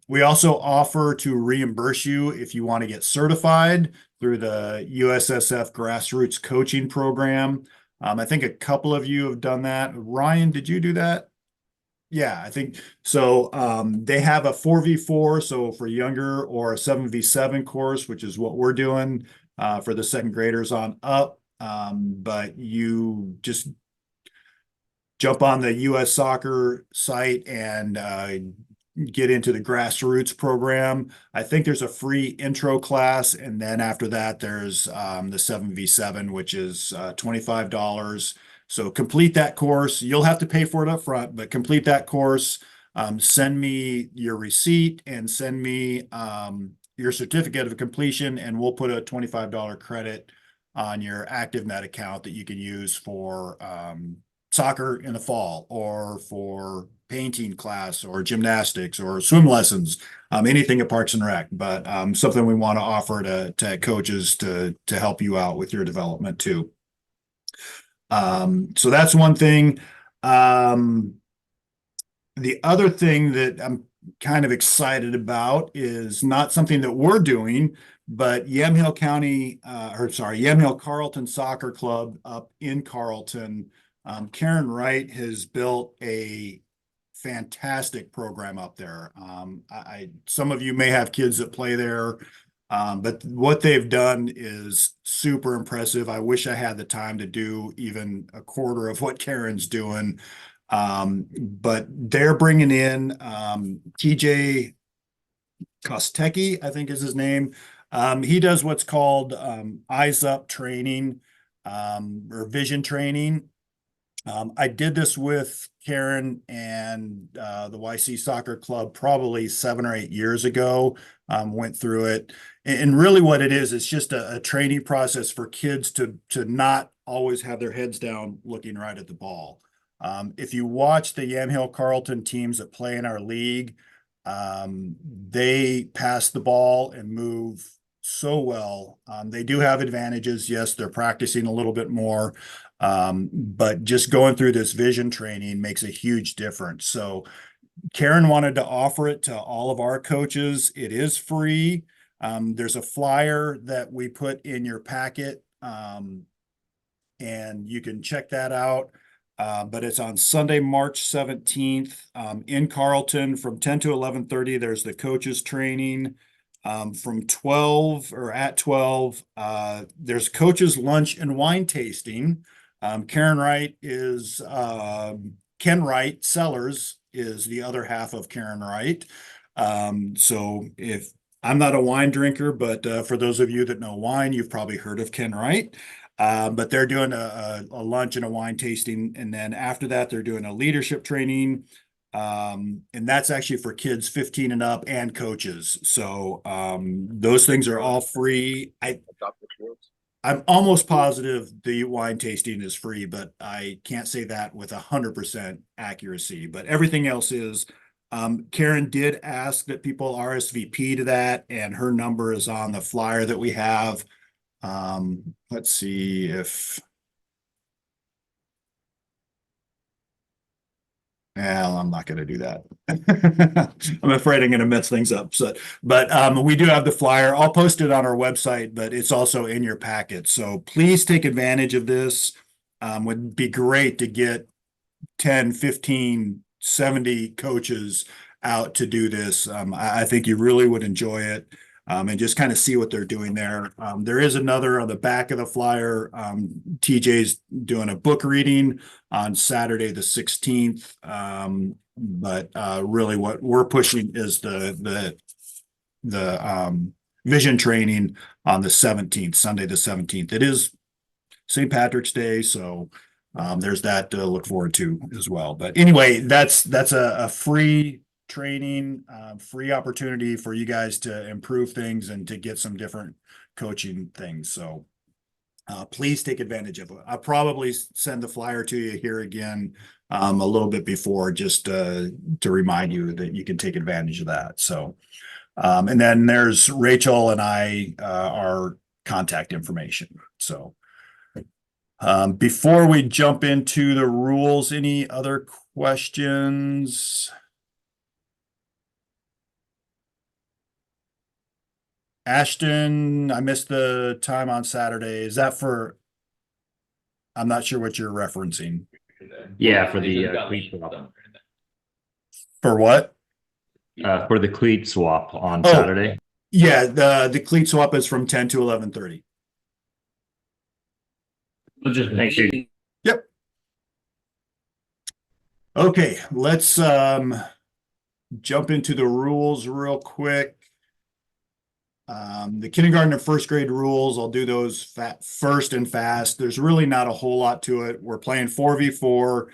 We also offer to reimburse you if you want to get certified through the USSF Grassroots Coaching Program. I think a couple of you have done that. Ryan, did you do that? Yeah, I think so. They have a 4v4, so for younger, or a 7v7 course, which is what we're doing for the second graders on up. But you just jump on the US Soccer site and get into the grassroots program. I think there's a free intro class, and then after that, there's the 7v7, which is $25. So complete that course. You'll have to pay for it up front, but complete that course. Send me your receipt and send me your certificate of completion, and we'll put a $25 credit on your ActiveNet account that you can use for soccer in the fall, or for painting class, or gymnastics, or swim lessons, anything at Parks and Rec, but something we want to offer to coaches to help you out with your development too. So that's one thing. The other thing that I'm kind of excited about is not something that we're doing, but Yamhill Carlton Soccer Club up in Carlton. Karen Wright has built a fantastic program up there. Some of you may have kids that play there, but what they've done is super impressive. I wish I had the time to do even a quarter of what Karen's doing. But they're bringing in TJ Kostecki, I think is his name. He does what's called Eyes Up training, or vision training. I did this with Karen and the YC Soccer Club probably 7 or 8 years ago. Went through it, and really what it is, it's just a training process for kids to not always have their heads down looking right at the ball. If you watch the Yamhill Carlton teams that play in our league, they pass the ball and move so well. They do have advantages. Yes, they're practicing a little bit more, but just going through this vision training makes a huge difference. So Karen wanted to offer it to all of our coaches. It is free. There's a flyer that we put in your packet, and you can check that out. But it's on Sunday, March 17th, in Carlton from 10 to 11:30. There's the coaches training. From 12, or at 12, there's coaches lunch and wine tasting. Karen Wright is Ken Wright Sellers is the other half of Karen Wright. So if I'm not a wine drinker, but for those of you that know wine, you've probably heard of Ken Wright. But they're doing a lunch and a wine tasting, and then after that, they're doing a leadership training. And that's actually for kids 15 and up and coaches. So those things are all free. I'm almost positive the wine tasting is free, but I can't say that with 100% accuracy. But everything else is. Karen did ask that people RSVP to that, and her number is on the flyer that we have. Let's see if. Well, I'm not going to do that. I'm afraid I'm going to mess things up. So, but we do have the flyer. I'll post it on our website, but it's also in your packet. So please take advantage of this. Would be great to get 10, 15, 70 coaches out to do this. I think you really would enjoy it. And just kind of see what they're doing there. There is another on the back of the flyer. TJ's doing a book reading on Saturday the 16th. But really what we're pushing is the vision training on the 17th, Sunday the 17th. It is St. Patrick's Day, so there's that to look forward to as well. But anyway, that's a free training, free opportunity for you guys to improve things and to get some different coaching things. So please take advantage of it. I'll probably send the flyer to you here again a little bit before, just to remind you that you can take advantage of that. So, and then there's Rachel and our contact information. So before we jump into the rules, any other questions? Ashton, I missed the time on Saturday. Is that for, I'm not sure what you're referencing. Yeah, for the cleat swap. For what? For the cleat swap on Oh. Saturday. Yeah, the cleat swap is from 10 to 11:30. We'll just make sure. Yep. Okay, let's jump into the rules real quick. The kindergarten and first grade rules, I'll do those first and fast. There's really not a whole lot to it. We're playing 4v4.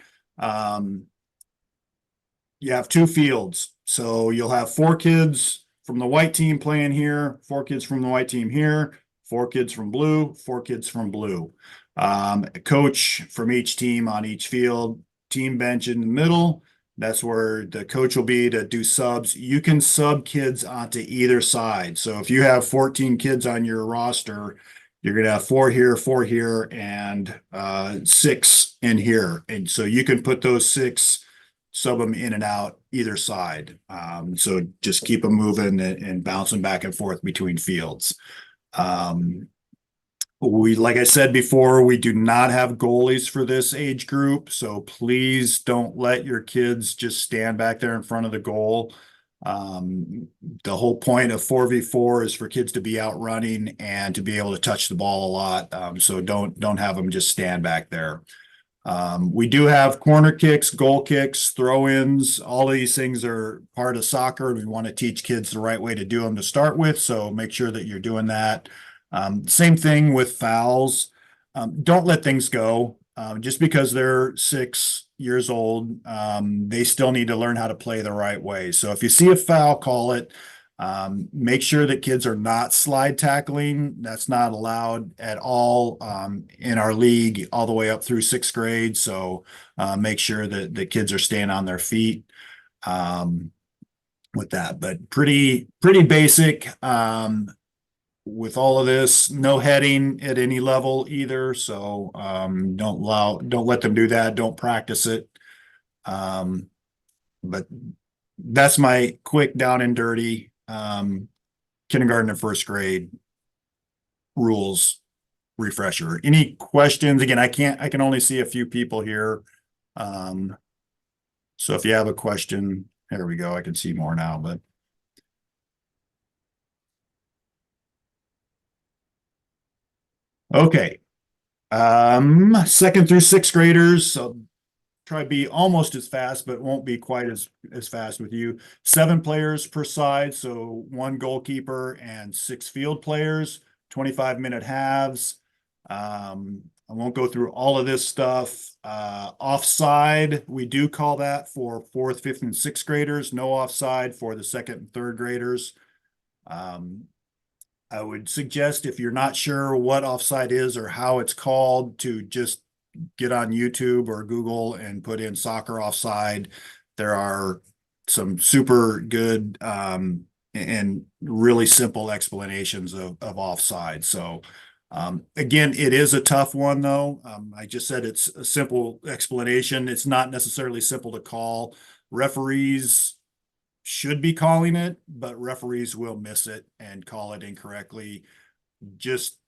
You have 2 fields. So you'll have 4 kids from the white team playing here, 4 kids from the white team here, 4 kids from blue, 4 kids from blue. A coach from each team on each field, team bench in the middle. That's where the coach will be to do subs. You can sub kids onto either side. So if you have 14 kids on your roster, you're going to have 4 here, and 6 in here. And so you can put those 6, sub them in and out either side. So just keep them moving and bouncing back and forth between fields. Like I said before, we do not have goalies for this age group, so please don't let your kids just stand back there in front of the goal. The whole point of 4v4 is for kids to be out running and to be able to touch the ball a lot. So don't have them just stand back there. We do have corner kicks, goal kicks, throw-ins. All of these things are part of soccer, and we want to teach kids the right way to do them to start with. So make sure that you're doing that. Same thing with fouls. Don't let things go. Just because they're 6 years old, they still need to learn how to play the right way. So if you see a foul, call it. Make sure that kids are not slide tackling. That's not allowed at all in our league all the way up through 6th grade. So make sure that the kids are staying on their feet with that. But pretty basic. With all of this, no heading at any level either. So don't let them do that. Don't practice it. But that's my quick down and dirty kindergarten and first grade rules refresher. Any questions? Again, I can only see a few people here. So if you have a question, there we go. I can see more now, but okay. 2nd through 6th graders. So try to be almost as fast, but won't be quite as fast with you. 7 players per side. So 1 goalkeeper and 6 field players, 25-minute halves. I won't go through all of this stuff. Offside, we do call that for 4th, 5th, and 6th graders. No offside for the 2nd and 3rd graders. I would suggest, if you're not sure what offside is or how it's called, to just get on YouTube or Google and put in soccer offside. There are some super good and really simple explanations of offside. So again, it is a tough one though. I just said it's a simple explanation. It's not necessarily simple to call. Referees should be calling it, but referees will miss it and call it incorrectly. Just,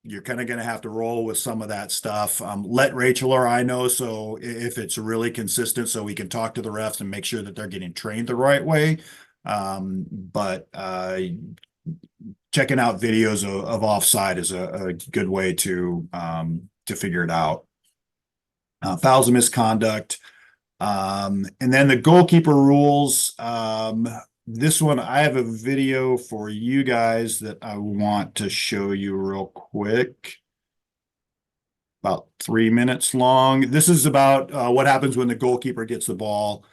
you're kind of going to have to roll with some of that stuff. Let Rachel or I know, so if it's really consistent, so we can talk to the refs and make sure that they're getting trained the right way. But checking out videos of offside is a good way to figure it out. Fouls of misconduct. And then the goalkeeper rules. This one, I have a video for you guys that I want to show you real quick. About 3 minutes long. This is about what happens when the goalkeeper gets the ball.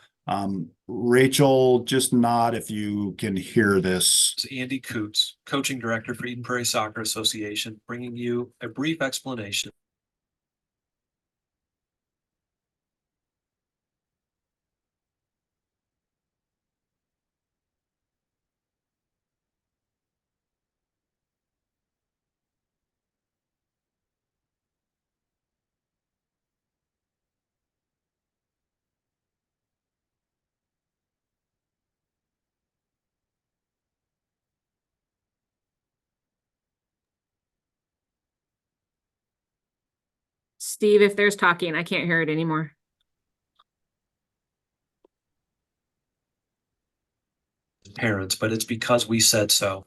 Rachel, just nod if you can hear this. It's Andy Coots, Coaching Director for Eden Prairie Soccer Association, bringing you a brief explanation. Steve, if there's talking, I can't hear it anymore. Parents, but it's because we said so.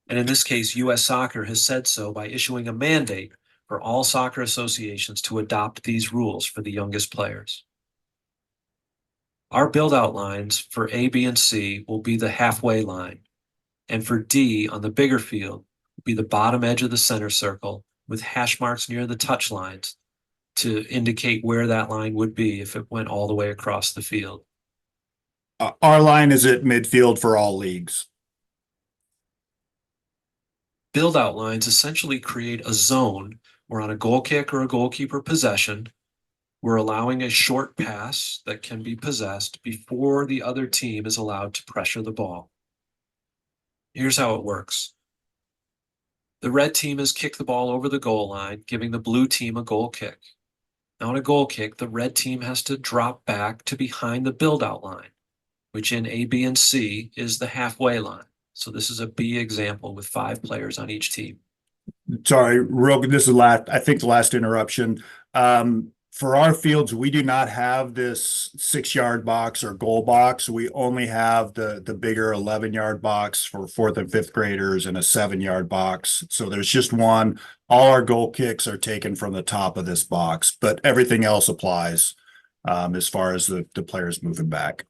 And in this case, US Soccer has said so by issuing a mandate for all soccer associations to adopt these rules for the youngest players. Our build-out lines for A, B, and C will be the halfway line, and for D on the bigger field will be the bottom edge of the center circle with hash marks near the touch lines to indicate where that line would be if it went all the way across the field. Our line is at midfield for all leagues. Build-out lines essentially create a zone where on a goal kick or a goalkeeper possession, we're allowing a short pass that can be possessed before the other team is allowed to pressure the ball. Here's how it works. The red team has kicked the ball over the goal line, giving the blue team a goal kick. Now on a goal kick, the red team has to drop back to behind the build-out line, which in A, B, and C is the halfway line. So this is a B example with 5 players on each team. Sorry, this is I think the last interruption. For our fields, we do not have this 6-yard box or goal box. We only have the bigger 11-yard box for 4th and 5th graders and a 7-yard box. So there's just one. All our goal kicks are taken from the top of this box, but everything else applies as far as the players moving back.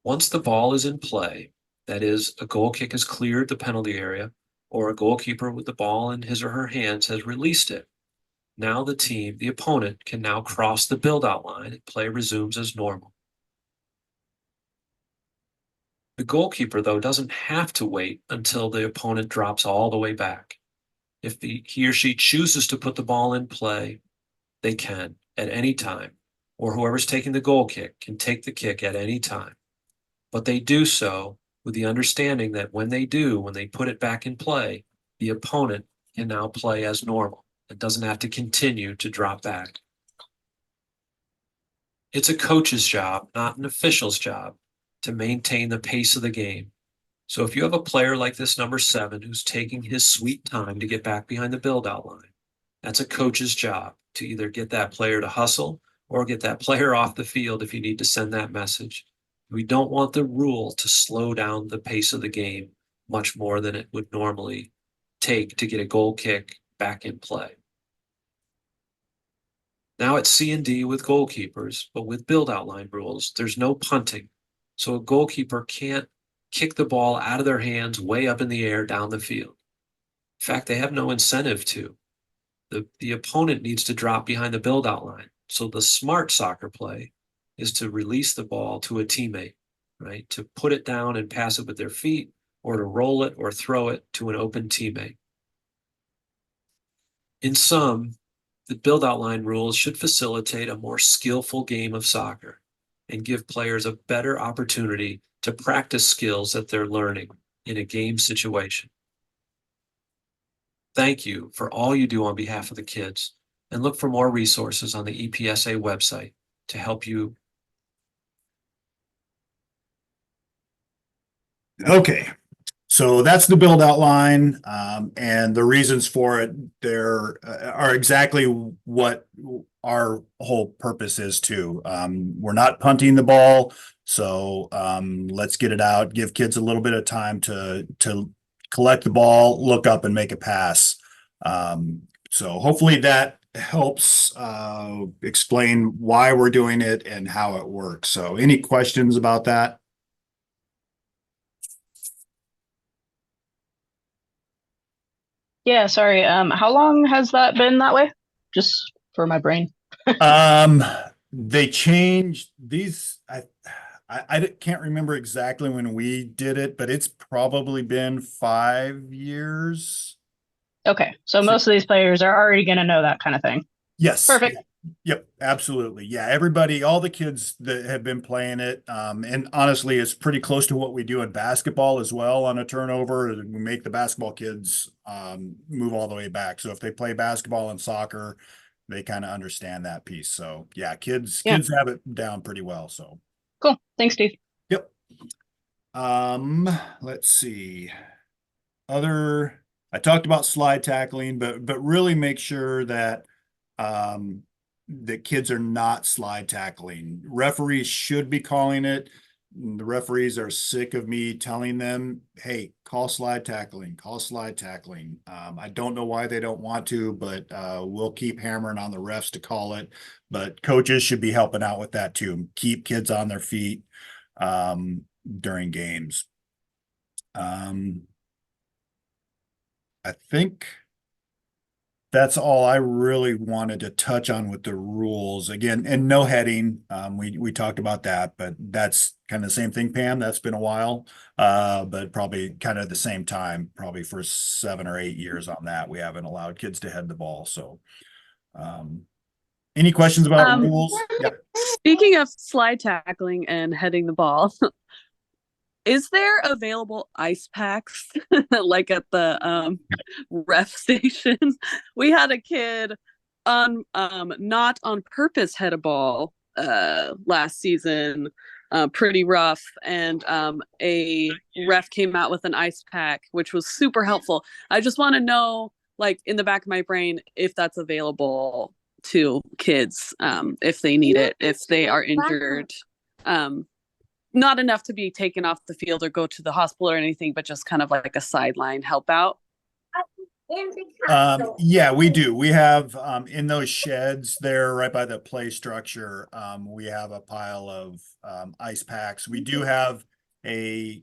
Once the ball is in play, that is, a goal kick has cleared the penalty area, or a goalkeeper with the ball in his or her hands has released it. Now the opponent, can now cross the build-out line and play resumes as normal. The goalkeeper, though, doesn't have to wait until the opponent drops all the way back. If he or she chooses to put the ball in play, they can at any time, or whoever's taking the goal kick can take the kick at any time. But they do so with the understanding that when they put it back in play, the opponent can now play as normal. It doesn't have to continue to drop back. It's a coach's job, not an official's job, to maintain the pace of the game. So if you have a player like this number 7 who's taking his sweet time to get back behind the build-out line, that's a coach's job to either get that player to hustle or get that player off the field if you need to send that message. We don't want the rule to slow down the pace of the game much more than it would normally take to get a goal kick back in play. Now it's C and D with goalkeepers, but with build-out line rules, there's no punting. So a goalkeeper can't kick the ball out of their hands way up in the air down the field. In fact, they have no incentive to. The opponent needs to drop behind the build-out line. So the smart soccer play is to release the ball to a teammate, right? To put it down and pass it with their feet, or to roll it or throw it to an open teammate. In sum, the build-out line rules should facilitate a more skillful game of soccer and give players a better opportunity to practice skills that they're learning in a game situation. Thank you for all you do on behalf of the kids, and look for more resources on the EPSA website to help you. Okay, so that's the build out line, and the reasons for it there are exactly what our whole purpose is too. We're not punting the ball, so let's get it out, give kids a little bit of time to collect the ball, look up and make a pass. So hopefully that helps explain why we're doing it and how it works. So any questions about that? Yeah, sorry. How long has that been that way? Just for my brain. They changed these. I can't remember exactly when we did it, but it's probably been 5 years. Okay, so most of these players are already going to know that kind of thing. Yes. Perfect. Yep, absolutely. Yeah, everybody, all the kids that have been playing it, and honestly, it's pretty close to what we do in basketball as well on a turnover. We make the basketball kids move all the way back. So if they play basketball and soccer, they kind of understand that piece. So yeah, kids have it down pretty well. So Cool. Thanks, Steve. yep. Let's see. I talked about slide tackling, but really make sure that the kids are not slide tackling. Referees should be calling it. The referees are sick of me telling them, hey, call slide tackling, call slide tackling. I don't know why they don't want to, but we'll keep hammering on the refs to call it. But coaches should be helping out with that too. Keep kids on their feet during games. I think that's all I really wanted to touch on with the rules again, and no heading. We talked about that, but that's kind of the same thing, Pam. That's been a while, but probably kind of the same time, probably for 7 or 8 years on that. We haven't allowed kids to head the ball. So, any questions about rules? Yeah. Speaking of slide tackling and heading the ball, is there available ice packs like at the ref station? We had a kid on not on purpose head a ball last season, pretty rough, and a ref came out with an ice pack, which was super helpful. I just want to know, like in the back of my brain, if that's available to kids, if they need it, if they are injured. Not enough to be taken off the field or go to the hospital or anything, but just kind of like a sideline help out. Yeah, we do. We have in those sheds there right by the play structure, we have a pile of ice packs. We do have a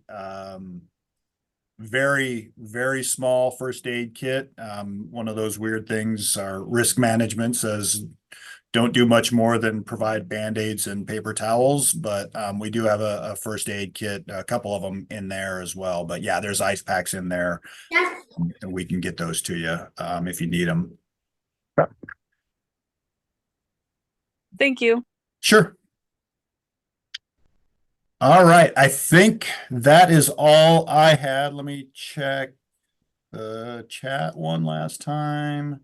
very, very small first aid kit. One of those weird things, our risk management says don't do much more than provide Band-Aids and paper towels, but we do have a first aid kit, a couple of them in there as well. But yeah, there's ice packs in there. And we can get those to you if you need them. Thank you. Sure. All right. I think that is all I had. Let me check the chat one last time.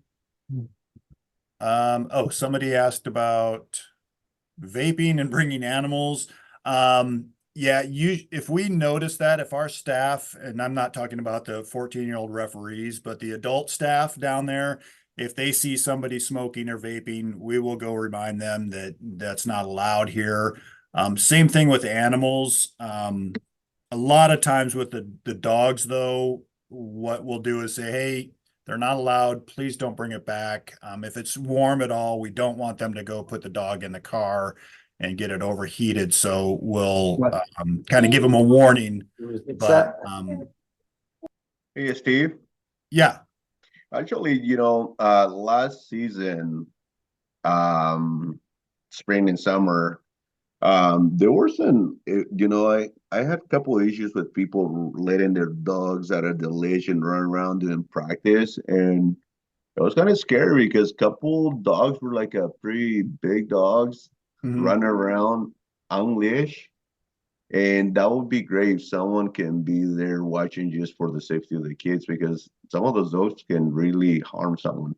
Oh, somebody asked about vaping and bringing animals. Yeah, if we notice that, if our staff, and I'm not talking about the 14-year-old referees, but the adult staff down there, if they see somebody smoking or vaping, we will go remind them that that's not allowed here. Same thing with animals. A lot of times with the dogs, though, what we'll do is say, hey, they're not allowed. Please don't bring it back. If it's warm at all, we don't want them to go put the dog in the car and get it overheated. So we'll kind of give them a warning. But hey, Steve. Yeah. Actually, last season, spring and summer, there were some, I had a couple of issues with people letting their dogs out of the leash and run around doing practice. And it was kind of scary because a couple dogs were like a pretty big dogs running around unleashed. And that would be great if someone can be there watching just for the safety of the kids, because some of those dogs can really harm someone.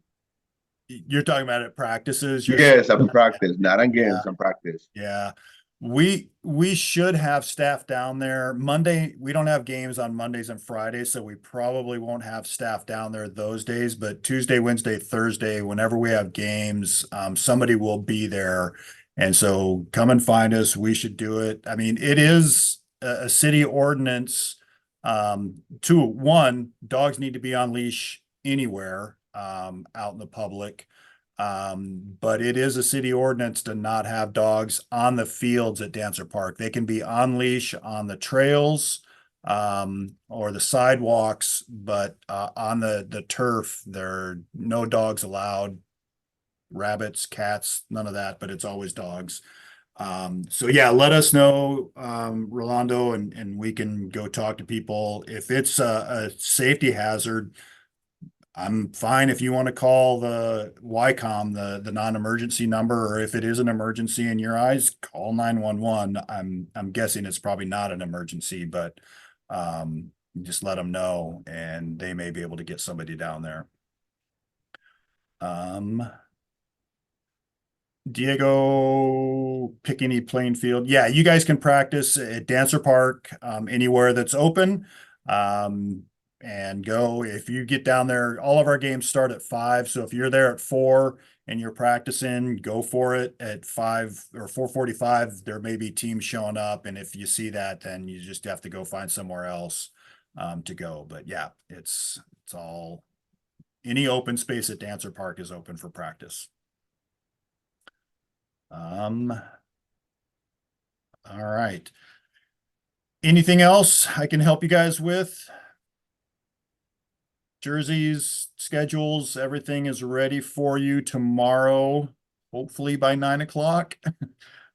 You're talking about at practices? Yes, I'm practice, not on games, I'm practice. Yeah. We should have staff down there. Monday, we don't have games on Mondays and Fridays, so we probably won't have staff down there those days. But Tuesday, Wednesday, Thursday, whenever we have games, somebody will be there. And so come and find us. We should do it. I mean, it is a city ordinance. One, dogs need to be on leash anywhere out in the public. But it is a city ordinance to not have dogs on the fields at Dancer Park. They can be on leash on the trails or the sidewalks, but on the turf, there are no dogs allowed rabbits, cats, none of that, but it's always dogs. So yeah, let us know, Rolando, and we can go talk to people. If it's a safety hazard, I'm fine if you want to call the YCOM, the non-emergency number, or if it is an emergency in your eyes, call 911. I'm guessing it's probably not an emergency, but just let them know and they may be able to get somebody down there. Diego Pickney Plainfield. Yeah, you guys can practice at Dancer Park, anywhere that's open. And go. If you get down there, all of our games start at 5. So if you're there at 4 and you're practicing, go for it at 5 or 4:45. There may be teams showing up. And if you see that, then you just have to go find somewhere else to go. But yeah, it's all, any open space at Dancer Park is open for practice. All right. Anything else I can help you guys with? Jerseys, schedules, everything is ready for you tomorrow, hopefully by 9 o'clock.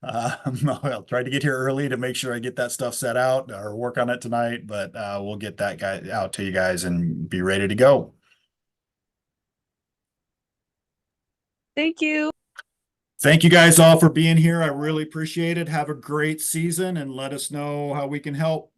I'll try to get here early to make sure I get that stuff set out or work on it tonight, but we'll get that guy out to you guys and be ready to go. Thank you. Thank you guys all for being here. I really appreciate it. Have a great season and let us know how we can help.